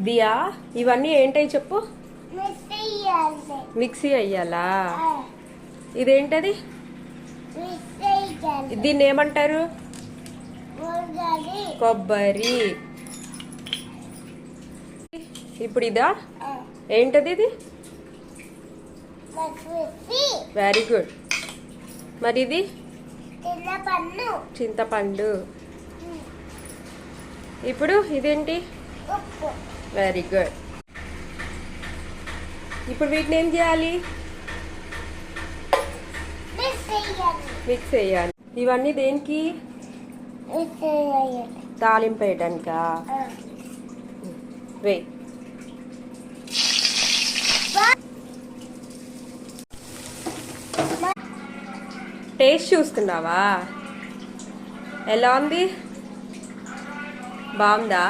దియా ఇవన్నీ ఏంటవి చెప్పు. మిక్సీ అయ్యాలా? ఇదేంటది? దీన్ని ఏమంటారు? కొబ్బరి. ఇప్పుడు ఇదా? ఏంటది ఇది? Very good. మరి ఇది చింతపండు. ఇప్పుడు ఇదేంటి? Very good. ఇప్పుడు వీటిని ఏం చేయాలి? మిక్స్ చేయాలి. ఇవన్నీ దేనికి? తాలింపు వేయడానికా? వే. టేస్ట్ చూస్తున్నావా? ఎలా ఉంది? బాగుందా?